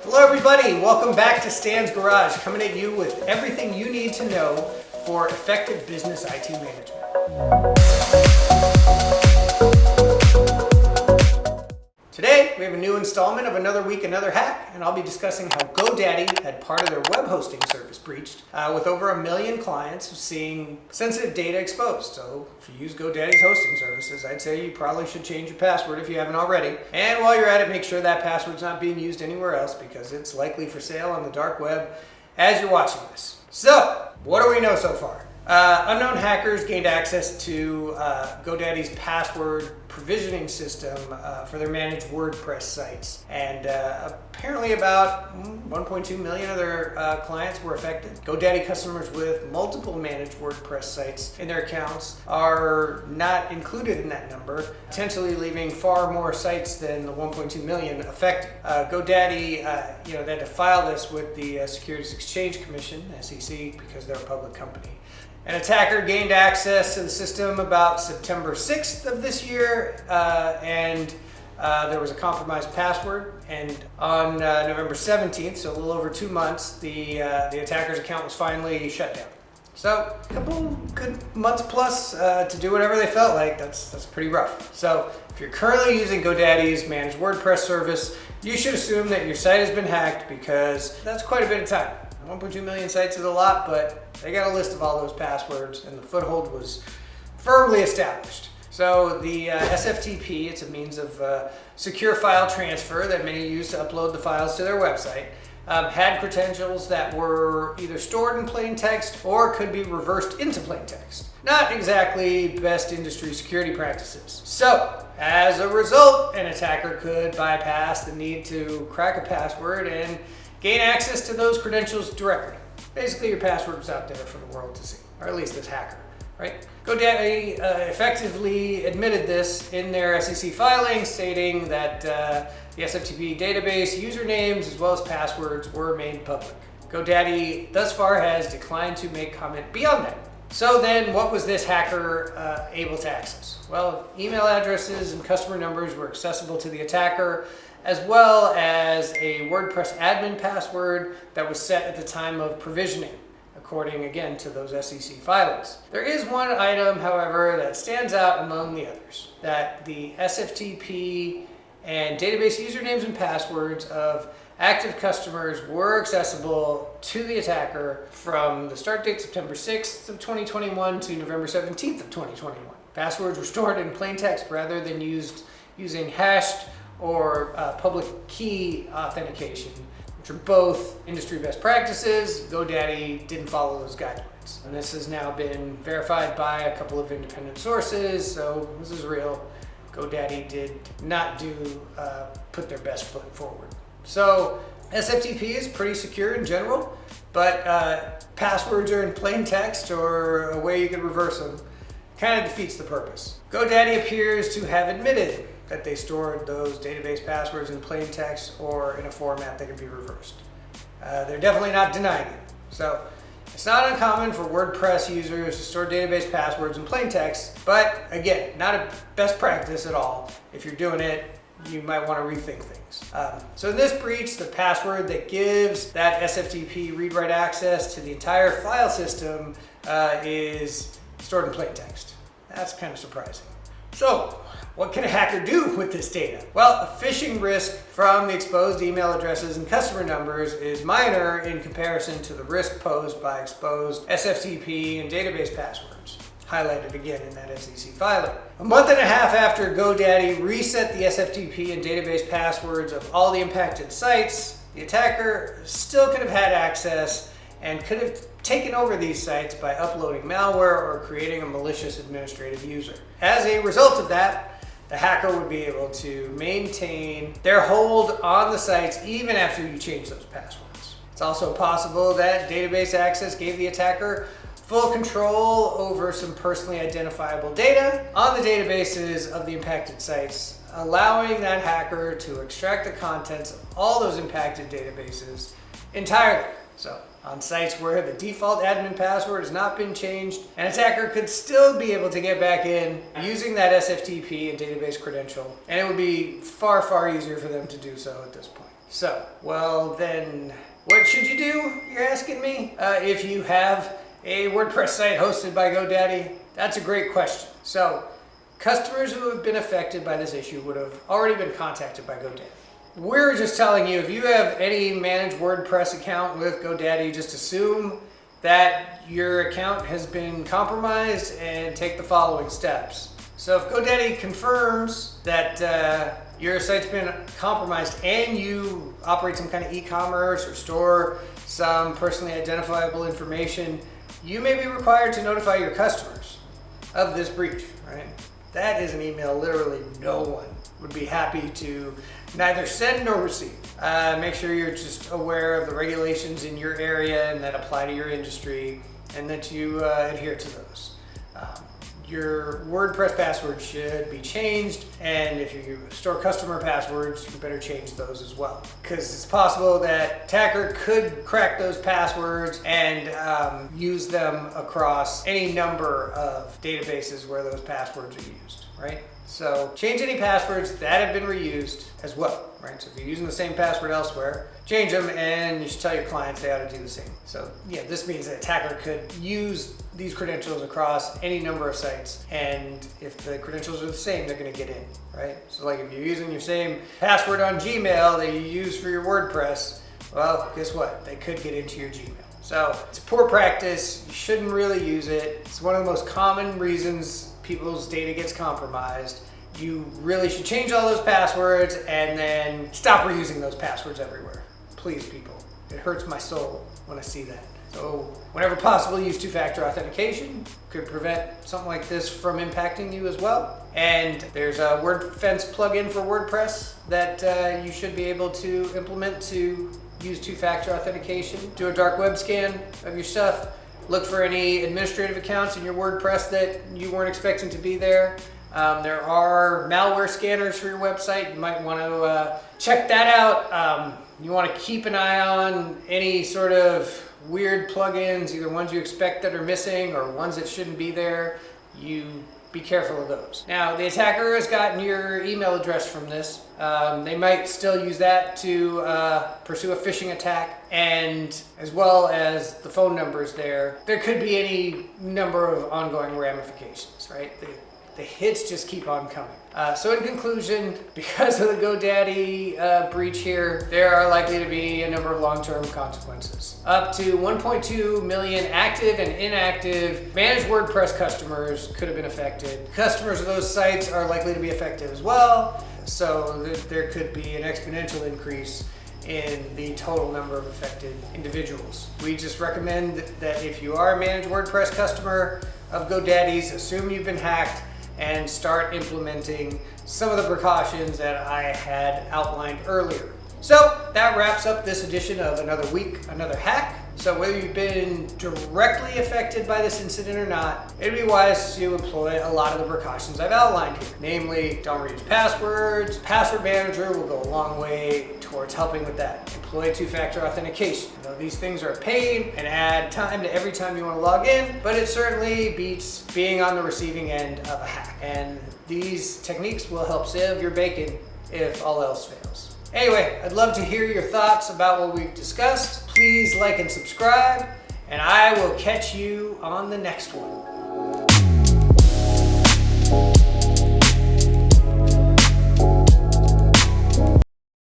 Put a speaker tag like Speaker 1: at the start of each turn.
Speaker 1: Hello everybody, welcome back to Stan's Garage, coming at you with everything you need to know for effective business IT management. Today, we have a new installment of Another Week, Another Hack, and I'll be discussing how GoDaddy had part of their web hosting service breached, with over 1 million clients seeing sensitive data exposed. So if you use GoDaddy's hosting services, I'd say you probably should change your password if you haven't already. And while you're at it, make sure that password's not being used anywhere else because it's likely for sale on the dark web as you're watching this. So, what do we know so far? Unknown hackers gained access to GoDaddy's password provisioning system for their managed WordPress sites. And apparently about 1.2 million of their clients were affected. GoDaddy customers with multiple managed WordPress sites in their accounts are not included in that number, potentially leaving far more sites than the 1.2 million affected. GoDaddy, they had to file this with the Securities Exchange Commission, SEC, because they're a public company. An attacker gained access to the system about September 6th of this year, and there was a compromised password. And on November 17th, so a little over 2 months, the attacker's account was finally shut down. So a couple good months plus to do whatever they felt like. That's pretty rough. So if you're currently using GoDaddy's managed WordPress service, you should assume that your site has been hacked because that's quite a bit of time. 1.2 million sites is a lot, but they got a list of all those passwords and the foothold was firmly established. So the SFTP, it's a means of secure file transfer that many use to upload the files to their website, had credentials that were either stored in plain text or could be reversed into plain text. Not exactly best industry security practices. So, as a result, an attacker could bypass the need to crack a password and gain access to those credentials directly. Basically, your password was out there for the world to see, or at least this hacker, right? GoDaddy effectively admitted this in their SEC filing, stating that the SFTP database usernames as well as passwords were made public. GoDaddy thus far has declined to make comment beyond that. So then, what was this hacker able to access? Well, email addresses and customer numbers were accessible to the attacker, as well as a WordPress admin password that was set at the time of provisioning, according again to those SEC filings. There is one item, however, that stands out among the others, that the SFTP and database usernames and passwords of active customers were accessible to the attacker from the start date September 6th of 2021 to November 17th of 2021. Passwords were stored in plain text rather than using hashed or public key authentication, which are both industry best practices. GoDaddy didn't follow those guidelines. And this has now been verified by a couple of independent sources, so this is real. GoDaddy did not put their best foot forward. So SFTP is pretty secure in general, but passwords are in plain text or a way you could reverse them. Kind of defeats the purpose. GoDaddy appears to have admitted that they stored those database passwords in plain text or in a format that can be reversed. They're definitely not denying it. So it's not uncommon for WordPress users to store database passwords in plain text, but again, not a best practice at all. If you're doing it, you might want to rethink things. So in this breach, the password that gives that SFTP read-write access to the entire file system is stored in plain text. That's kind of surprising. So, what can a hacker do with this data? Well, a phishing risk from the exposed email addresses and customer numbers is minor in comparison to the risk posed by exposed SFTP and database passwords, highlighted again in that SEC filing. A month and a half after GoDaddy reset the SFTP and database passwords of all the impacted sites, the attacker still could have had access and could have taken over these sites by uploading malware or creating a malicious administrative user. As a result of that, the hacker would be able to maintain their hold on the sites even after you change those passwords. It's also possible that database access gave the attacker full control over some personally identifiable data on the databases of the impacted sites, allowing that hacker to extract the contents of all those impacted databases entirely. So, on sites where the default admin password has not been changed, an attacker could still be able to get back in using that SFTP and database credential, and it would be far, far easier for them to do so at this point. So, well then, what should you do, you're asking me? If you have a WordPress site hosted by GoDaddy? That's a great question. So, customers who have been affected by this issue would have already been contacted by GoDaddy. We're just telling you, if you have any managed WordPress account with GoDaddy, just assume that your account has been compromised and take the following steps. So if GoDaddy confirms that your site's been compromised and you operate some kind of e-commerce or store some personally identifiable information, you may be required to notify your customers of this breach, right? That is an email literally no one would be happy to neither send nor receive. Make sure you're just aware of the regulations in your area and that apply to your industry, and that you adhere to those. Your WordPress password should be changed, and if you store customer passwords, you better change those as well. Because it's possible that attacker could crack those passwords and use them across any number of databases where those passwords are used, right? So change any passwords that have been reused as well, right? So if you're using the same password elsewhere, change them, and you should tell your clients they ought to do the same. So yeah, this means the attacker could use these credentials across any number of sites, and if the credentials are the same, they're gonna get in, right? So like if you're using your same password on Gmail that you use for your WordPress, well, guess what? They could get into your Gmail. So it's poor practice. You shouldn't really use it. It's one of the most common reasons people's data gets compromised. You really should change all those passwords and then stop reusing those passwords everywhere. Please, people. It hurts my soul when I see that. So whenever possible, use two-factor authentication. Could prevent something like this from impacting you as well. And there's a WordFence plugin for WordPress that you should be able to implement to use two-factor authentication. Do a dark web scan of your stuff. Look for any administrative accounts in your WordPress that you weren't expecting to be there. There are malware scanners for your website. You might want to check that out. You want to keep an eye on any sort of weird plugins, either ones you expect that are missing or ones that shouldn't be there. You be careful of those. Now, the attacker has gotten your email address from this. They might still use that to pursue a phishing attack, and as well as the phone numbers there. There could be any number of ongoing ramifications, right? The hits just keep on coming. So in conclusion, because of the GoDaddy breach here, there are likely to be a number of long-term consequences. Up to 1.2 million active and inactive managed WordPress customers could have been affected. Customers of those sites are likely to be affected as well. So there could be an exponential increase in the total number of affected individuals. We just recommend that if you are a managed WordPress customer of GoDaddy's, assume you've been hacked and start implementing some of the precautions that I had outlined earlier. So that wraps up this edition of Another Week, Another Hack. So whether you've been directly affected by this incident or not, it'd be wise to employ a lot of the precautions I've outlined here. Namely, don't reuse passwords. Password Manager will go a long way towards helping with that. Employ two-factor authentication. You know, these things are a pain and add time to every time you want to log in, but it certainly beats being on the receiving end of a hack. And these techniques will help save your bacon if all else fails. Anyway, I'd love to hear your thoughts about what we've discussed. Please like and subscribe, and I will catch you on the next one.